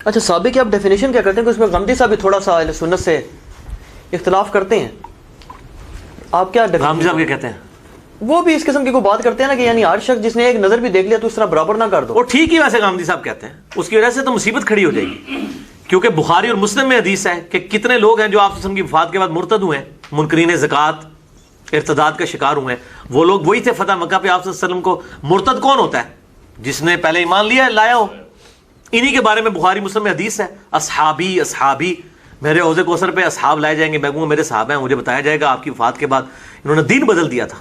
اچھا صحابی کی آپ ڈیفینیشن کیا کرتے ہیں کہ اس میں غامدی صاحب بھی تھوڑا سا اہل سنت سے اختلاف کرتے ہیں، آپ کیا غامدی صاحب کیا کہتے ہیں؟ وہ بھی اس قسم کی کوئی بات کرتے ہیں نا کہ یعنی ہر شخص جس نے ایک نظر بھی دیکھ لیا تو اس طرح برابر نہ کر دو. وہ ٹھیک ہی ویسے غامدی صاحب کہتے ہیں، اس کی وجہ سے تو مصیبت کھڑی ہو جائے گی، کیونکہ بخاری اور مسلم میں حدیث ہے کہ کتنے لوگ ہیں جو آپ وسلم کی وفات کے بعد مرتد ہوئے ہیں، منکرین زکوٰۃ ارتداد کا شکار ہوئے ہیں. وہ لوگ وہی تھے فتح مکہ پہ آپ صلی اللہ علیہ وسلم کو. مرتد کون ہوتا ہے؟ جس نے پہلے ایمان لایا ہو. انہی کے بارے میں بخاری مسلم میں حدیث ہے، اصحابی اصحابی، میرے حوض کوثر پہ اصحاب لائے جائیں گے، میں کہوں گا میرے صحابہ ہیں، مجھے بتایا جائے گا آپ کی وفات کے بعد انہوں نے دین بدل دیا تھا.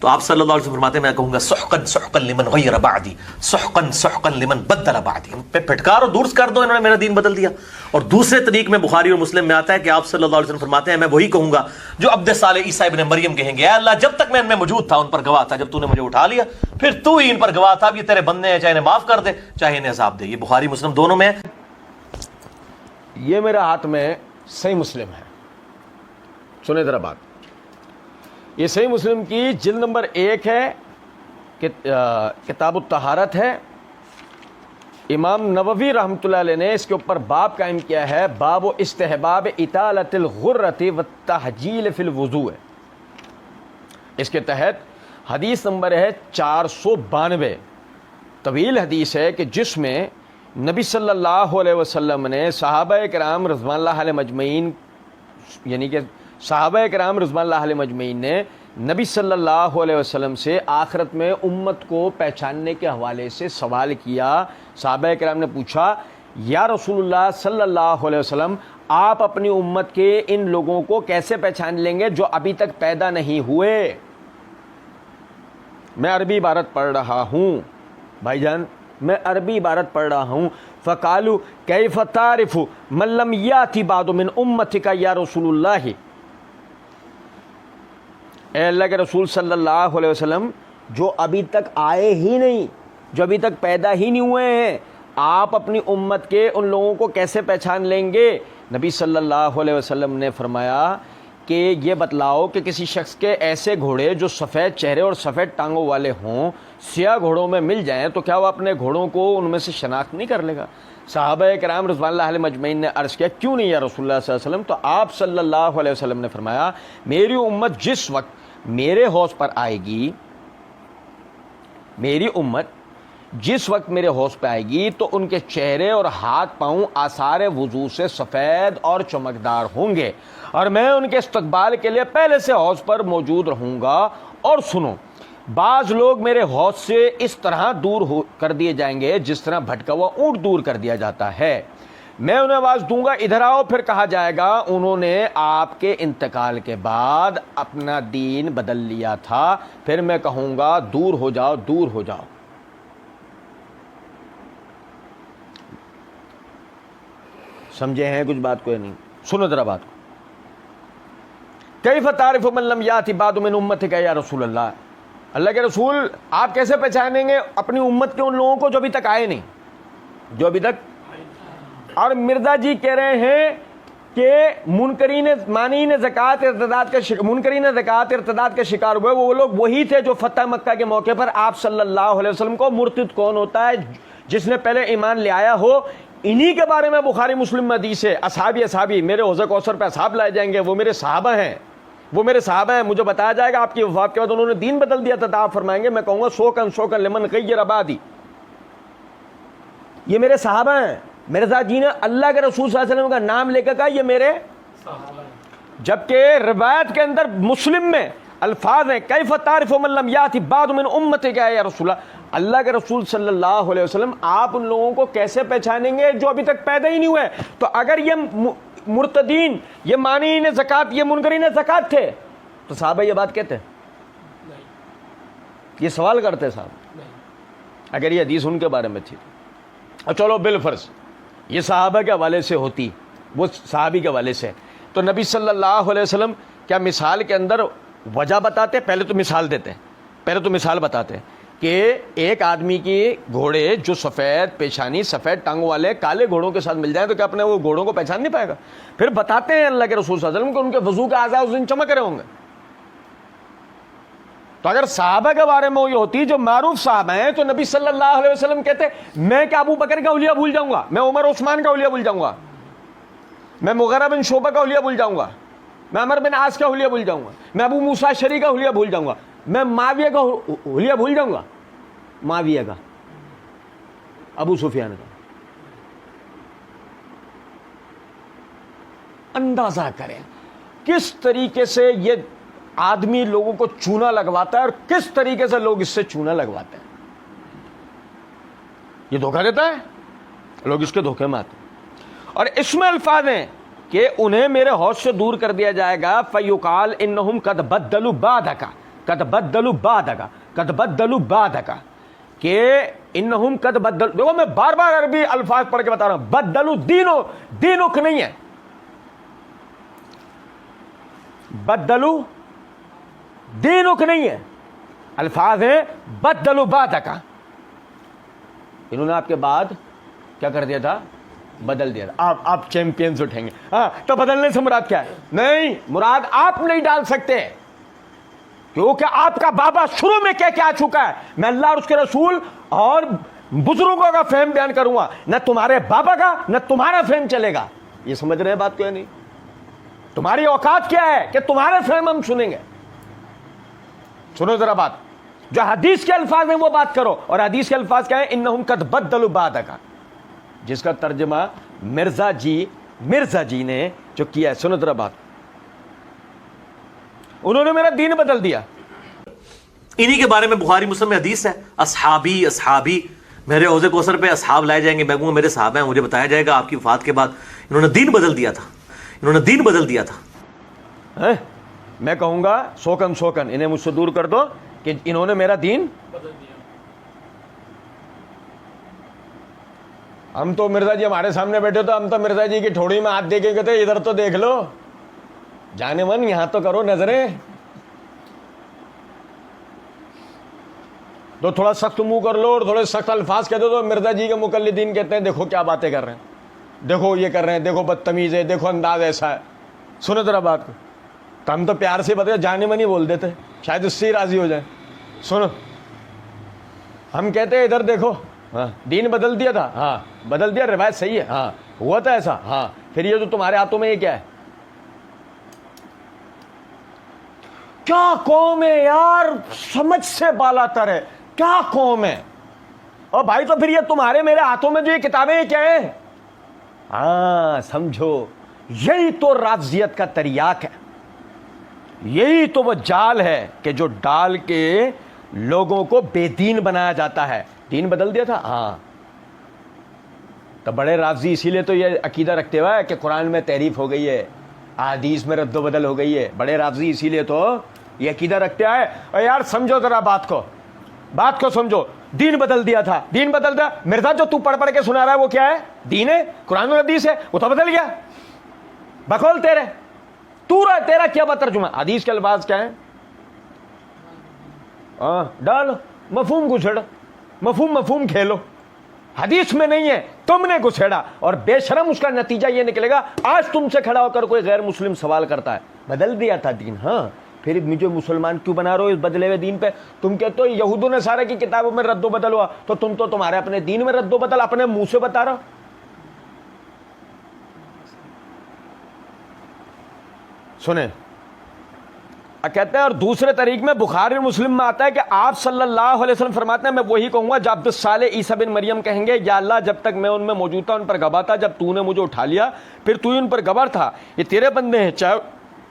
تو آپ صلی اللہ علیہ وسلم فرماتے ہیں میں کہوں گا سحقا سحقا لمن غیر بعدی، سحقا سحقا لمن بدل بعدی، پہ پھٹکار اور دور کر دو، انہوں نے میرا دین بدل دیا. اور دوسرے طریق میں بخاری اور مسلم میں آتا ہے کہ آپ صلی اللہ علیہ وسلم فرماتے ہیں میں وہی کہوں گا جو عبد صالح عیسیٰ ابن مریم کہیں گے، اے اللہ جب تک میں ان میں موجود تھا ان پر گواہ تھا، جب تو نے مجھے اٹھا لیا پھر تو ہی ان پر گواہ تھا، اب یہ تیرے بندے ہیں، چاہے انہیں معاف کر دے چاہے انہیں عذاب دے. یہ بخاری مسلم دونوں میں ہے. یہ میرے ہاتھ میں صحیح مسلم ہے، سنیں ذرا بات. یہ صحیح مسلم کی جلد نمبر 1 ہے، کتاب الطہارت ہے. امام نووی رحمۃ اللہ علیہ نے اس کے اوپر باب قائم کیا ہے، باب و استحباب اطالۃ الغرۃ والتحجیل فی الوضوء. اس کے تحت حدیث نمبر ہے 492، طویل حدیث ہے کہ جس میں نبی صلی اللہ علیہ وسلم نے صحابہ کرام رضوان اللہ علیہ مجمعین، یعنی کہ صحابہ کرام رضوان اللہ علیہ مجمعین نے نبی صلی اللہ علیہ وسلم سے آخرت میں امت کو پہچاننے کے حوالے سے سوال کیا. صحابہ کرام نے پوچھا یا رسول اللہ صلی اللہ علیہ وسلم آپ اپنی امت کے ان لوگوں کو کیسے پہچان لیں گے جو ابھی تک پیدا نہیں ہوئے؟ میں عربی عبارت پڑھ رہا ہوں بھائی جان، میں عربی عبارت پڑھ رہا ہوں. فقالوا کیف تعرف من لم یأتی بعد من امتک یا رسول اللہ، اے اللہ کے رسول صلی اللہ علیہ وسلم جو ابھی تک آئے ہی نہیں، جو ابھی تک پیدا ہی نہیں ہوئے ہیں، آپ اپنی امت کے ان لوگوں کو کیسے پہچان لیں گے؟ نبی صلی اللہ علیہ وسلم نے فرمایا کہ یہ بتلاؤ کہ کسی شخص کے ایسے گھوڑے جو سفید چہرے اور سفید ٹانگوں والے ہوں سیاہ گھوڑوں میں مل جائیں تو کیا وہ اپنے گھوڑوں کو ان میں سے شناخت نہیں کر لے گا؟ صحابہ کرام رضوان اللہ علیہ مجمعین نے عرض کیا کیوں نہیں یا رسول اللہ صلی اللہ علیہ وسلم؟ تو آپ صلی اللہ علیہ وسلم نے فرمایا میری امت جس وقت میرے حوض پر آئے گی، میری امت جس وقت میرے حوض پہ آئے گی تو ان کے چہرے اور ہاتھ پاؤں آثار وضو سے سفید اور چمکدار ہوں گے، اور میں ان کے استقبال کے لیے پہلے سے حوض پر موجود رہوں گا. اور سنو، بعض لوگ میرے حوض سے اس طرح دور کر دیے جائیں گے جس طرح بھٹکا ہوا اونٹ دور کر دیا جاتا ہے. میں انہیں آواز دوں گا ادھر آؤ، پھر کہا جائے گا انہوں نے آپ کے انتقال کے بعد اپنا دین بدل لیا تھا، پھر میں کہوں گا دور ہو جاؤ دور ہو جاؤ. سمجھے ہیں کچھ بات کو یا نہیں؟ سنو ذرا بات کو. کیف تعرف من لم یأتی بعد من امتک یا رسول اللہ، اللہ کے رسول آپ کیسے پہچانیں گے اپنی امت کے ان لوگوں کو جو ابھی تک آئے نہیں، جو ابھی تک. اور مرزا جی کہہ رہے ہیں کہ منکرین زکوٰۃ ارتداد کے شکار ہوئے وہ لوگ وہی تھے جو فتح مکہ کے موقع پر آپ صلی اللہ علیہ وسلم کو مرتد کون ہوتا ہے جس نے پہلے ایمان لے آیا ہو. انہی کے بارے میں بخاری مسلم میں حدیث ہے اصحابی اصحابی، میرے حوض کوثر پہ اصحاب لائے جائیں گے، وہ میرے صحابہ ہیں، وہ میرے صحابہ ہیں. مجھے بتایا جائے گا آپ کی وفات کے بعد انہوں نے دین بدل دیا تھا، تو آپ فرمائیں گے میں کہوں گا سوکن لمن غیر بعدی، یہ میرے صحابہ ہیں. مرزا جی نے اللہ کے رسول صلی اللہ علیہ وسلم کا نام لے کر کہا یہ میرے صحابہ ہیں، جبکہ روایت کے اندر مسلم میں الفاظ ہیں کیف تعرف من لم یأتی بعد من امتک یا رسول اللہ، اللہ کے رسول صلی اللہ علیہ وسلم آپ ان لوگوں کو کیسے پہچانیں گے جو ابھی تک پیدا ہی نہیں ہوئے؟ تو اگر یہ مرتدین، یہ مانعین زکوٰۃ، یہ منکرین زکوٰۃ تھے تو صحابہ یہ بات کہتے یہ سوال کرتے صاحب اگر یہ حدیث ان کے بارے میں تھی. اور چلو بالفرض یہ صحابہ کے حوالے سے ہوتی، وہ صحابی کے حوالے سے، تو نبی صلی اللہ علیہ وسلم کیا مثال کے اندر وجہ بتاتے؟ پہلے تو مثال دیتے ہیں، پہلے تو مثال بتاتے ہیں کہ ایک آدمی کی گھوڑے جو سفید پیشانی سفید ٹانگوں والے کالے گھوڑوں کے ساتھ مل جائیں تو کیا اپنے وہ گھوڑوں کو پہچان نہیں پائے گا؟ پھر بتاتے ہیں اللہ کے رسول صلی اللہ علیہ وسلم کہ ان کے وضو کے اعضاء اس دن چمک رہے ہوں گے. تو اگر صحابہ کے بارے میں وہی ہوتی جو معروف صحابہ ہیں تو نبی صلی اللہ علیہ وسلم کہتے میں کیا ابو بکر کا حلیہ بھول جاؤں گا، میں عمر عثمان کا حلیہ بھول جاؤں گا، میں مغیرہ بن شعبہ کا حلیہ بھول جاؤں گا، میں عمر بن عاص کا حلیہ بھول جاؤں گا، میں ابو موسیٰ اشعری کا حلیہ بھول جاؤں گا، میں معاویہ کا حلیہ بھول جاؤں گا، معاویہ کا، ابو سفیان کا۔ اندازہ کریں کس طریقے سے یہ آدمی لوگوں کو چونا لگواتا ہے اور کس طریقے سے لوگ اس سے چونا لگواتے ہیں۔ یہ دھوکہ دیتا ہے، لوگ اس کے دھوکے میں آتے ہیں، اور اس میں الفاظ ہیں کہ انہیں میرے حوض سے دور کر دیا جائے گا، فَيُقَالْ إِنَّهُمْ قَدْ بَدَّلُوا بَعْدَكَ قَدْ بَدَّلُوا بَعْدَكَ قَدْ بَدَّلُوا بَعْدَكَ کہ انہم قد بدل، دیکھو میں بار بار عربی الفاظ پڑھ کے بتا رہا ہوں، بدلو دینک نہیں ہے، بدلو دینک نہیں ہے، الفاظ ہیں بدلو بعدک، انہوں نے آپ کے بعد کیا کر دیا تھا، بدل دیا تھا۔ آپ چیمپئنز اٹھیں گے، ہاں تو بدلنے سے مراد کیا ہے؟ نہیں، مراد آپ نہیں ڈال سکتے، کیونکہ آپ کا بابا شروع میں کہہ کے آ چکا ہے میں اللہ اور اس کے رسول اور بزرگوں کا فہم بیان کروں گا، نہ تمہارے بابا کا نہ تمہارا فہم چلے گا۔ یہ سمجھ رہے ہیں بات کو یا نہیں؟ تمہاری اوقات کیا ہے کہ تمہارے فہم ہم سنیں گے؟ سنو ذرا بات، جو حدیث کے الفاظ ہیں وہ بات کرو، اور حدیث کے الفاظ کیا ہیں؟ انہم قد بدلوا بعدک، جس کا ترجمہ مرزا جی نے جو کیا ہے، سنو ذرا بات، انہوں نے میرا دین بدل دیا۔ انہی کے بارے میں بخاری مسلم میں حدیث ہے، اصحابی میرے حوض کوثر پہ اصحاب لائے جائیں گے، میں کہوں گا میرے صحابہ ہیں، مجھے بتایا جائے گا آپ کی وفات کے بعد انہوں نے دین بدل دیا تھا، میں کہوں گا سوکن انہیں مجھ سے دور کر دو کہ انہوں نے میرا دین بدل دیا۔ ہم تو مرزا جی ہمارے سامنے بیٹھے تو ہم تو مرزا جی کی ٹھوڑی میں ہاتھ دے کے کہتے ادھر تو دیکھ لو، جانے من یہاں تو کرو نظریں، تو تھوڑا سخت منہ کر لو اور تھوڑے سخت الفاظ کہتے تو مرزا جی کے مقلدین کہتے ہیں دیکھو کیا باتیں کر رہے ہیں، دیکھو یہ کر رہے ہیں، دیکھو بدتمیز ہے، دیکھو انداز ایسا ہے۔ سنو ذرا بات کو، تو ہم تو پیار سے بتا جانے من ہی بول دیتے، شاید اس سے ہی راضی ہو جائے۔ سنو، ہم کہتے ہیں ادھر دیکھو، ہاں دین بدل دیا تھا، ہاں بدل دیا، روایت صحیح ہے، ہاں ہوا تھا ایسا، ہاں پھر یہ جو تمہارے ہاتھوں میں یہ کیا ہے؟ کیا قوم ہے یار، سمجھ سے بالا تر ہے، کیا قوم ہے۔ اور بھائی تو پھر یہ تمہارے میرے ہاتھوں میں جو یہ کتابیں یہ کیا ہیں؟ ہاں سمجھو، یہی تو رافضیت کا تریاق ہے، یہی تو وہ جال ہے کہ جو ڈال کے لوگوں کو بے دین بنایا جاتا ہے۔ دین بدل دیا تھا، ہاں تو بڑے رافضی اسی لیے تو یہ عقیدہ رکھتے ہوا ہے کہ قرآن میں تحریف ہو گئی ہے، احادیث میں رد و بدل ہو گئی ہے، بڑے رافضی اسی لیے تو یہ عقیدہ رکھتے آئے۔ اور یار سمجھو ذرا بات کو سمجھو، دین بدل دیا تھا، دین بدل دیا، مرزا جو تو پڑھ کے سنا رہا ہے وہ کیا ہے؟ دین ہے، قرآن اور حدیث ہے، وہ تو بدل گیا، بقول تیرے تیرا کیا ترجمہ؟ حدیث کے الفاظ کیا ہیں؟ ہاں ڈالو، مفہوم گھسڑ، مفہوم کھیلو، حدیث میں نہیں ہے، تم نے گھسیڑا، اور بے شرم اس کا نتیجہ یہ نکلے گا آج تم سے کھڑا ہو کر کوئی غیر مسلم سوال کرتا ہے بدل دیا تھا دین، ہاں پھر مجھے مسلمان کیوں بنا رہے ہو اس بدلے ہوئے دین پہ؟ تم کہتے ہو یہود و نصارہ کی کتابوں میں رد و بدل ہوا، تو تم تو تمہارے اپنے دین میں رد و بدل اپنے منہ سے بتا رہا ہو۔ سنیں، کہتے ہیں، اور دوسرے طریق میں بخاری اور مسلم میں آتا ہے کہ آپ صلی اللہ علیہ وسلم فرماتے ہیں میں وہی کہوں گا جب عبدالصالح عیسیٰ بن مریم کہیں گے یا اللہ جب تک میں ان میں موجود تھا ان پر گواہ تھا، جب تو نے مجھے اٹھا لیا پھر تو ہی ان پر گواہ تھا، یہ تیرے بندے ہیں، چاہے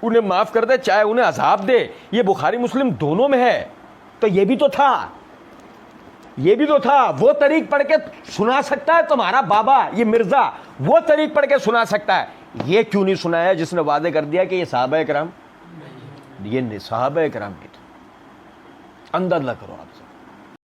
انہیں معاف کر دے چاہے انہیں عذاب دے۔ یہ بخاری مسلم دونوں میں ہے، تو یہ بھی تو تھا، وہ طریق پڑھ کے سنا سکتا ہے تمہارا بابا یہ مرزا، وہ طریق پڑھ کے سنا سکتا ہے، یہ کیوں نہیں سنایا جس نے واضح کر دیا کہ یہ صحابہ کرام، یہ صحابہ کرام کی تھا۔ اندازہ کرو آپ۔